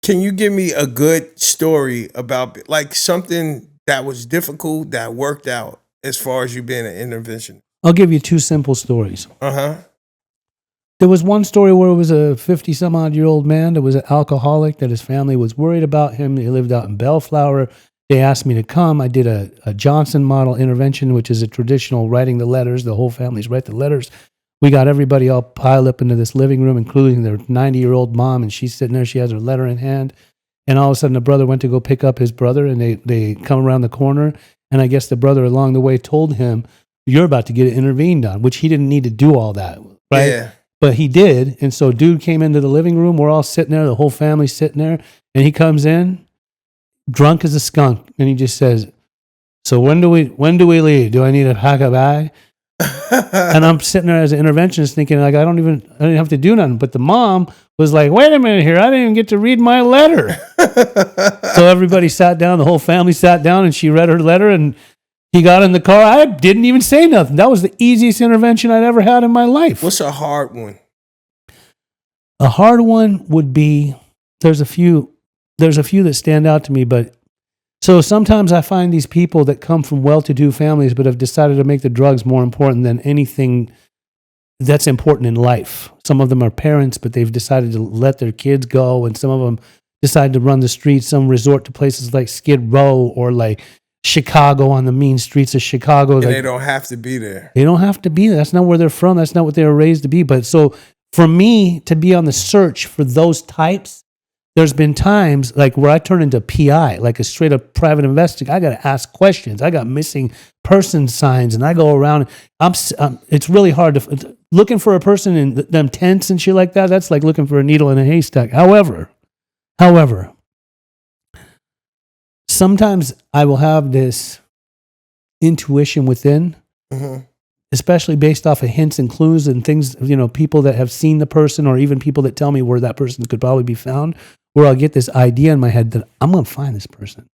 Can you give me a good story about like something that was difficult that worked out as far as you being an intervention? I'll give you two simple stories. Uh-huh. There was one story where it was a 50-some-odd-year-old man that was an alcoholic, that his family was worried about him. He lived out in Bellflower. They asked me to come. I did a Johnson model intervention, which is a traditional writing the letters. The whole families write the letters. We got everybody all piled up into this living room, including their 90-year-old mom, and she's sitting there. She has her letter in hand. And all of a sudden, the brother went to go pick up his brother, and they come around the corner. And I guess the brother along the way told him, "You're about to get intervened on," which he didn't need to do all that, right? Yeah. But he did. And so dude came into the living room. We're all sitting there. The whole family's sitting there. And he comes in, drunk as a skunk. And he just says, "So when do we leave? Do I need to pack a bag?" And I'm sitting there as an interventionist thinking, like, I didn't have to do nothing. But the mom was like, "Wait a minute here. I didn't even get to read my letter." So everybody sat down. The whole family sat down and she read her letter and he got in the car. I didn't even say nothing. That was the easiest intervention I'd ever had in my life. What's a hard one? A hard one would be, there's a few that stand out to me, but so sometimes I find these people that come from well-to-do families but have decided to make the drugs more important than anything that's important in life. Some of them are parents, but they've decided to let their kids go, and some of them decide to run the streets. Some resort to places like Skid Row or like Chicago, on the mean streets of Chicago. And like, they don't have to be there. They don't have to be there. That's not where they're from. That's not what they were raised to be. But so for me to be on the search for those types, there's been times like where I turn into PI, like a straight up private investigator. I got to ask questions. I got missing person signs, and I go around. It's really hard to looking for a person in them tents and shit like that. That's like looking for a needle in a haystack. However, sometimes I will have this intuition within, especially based off of hints and clues and things, people that have seen the person or even people that tell me where that person could probably be found, where I'll get this idea in my head that I'm going to find this person.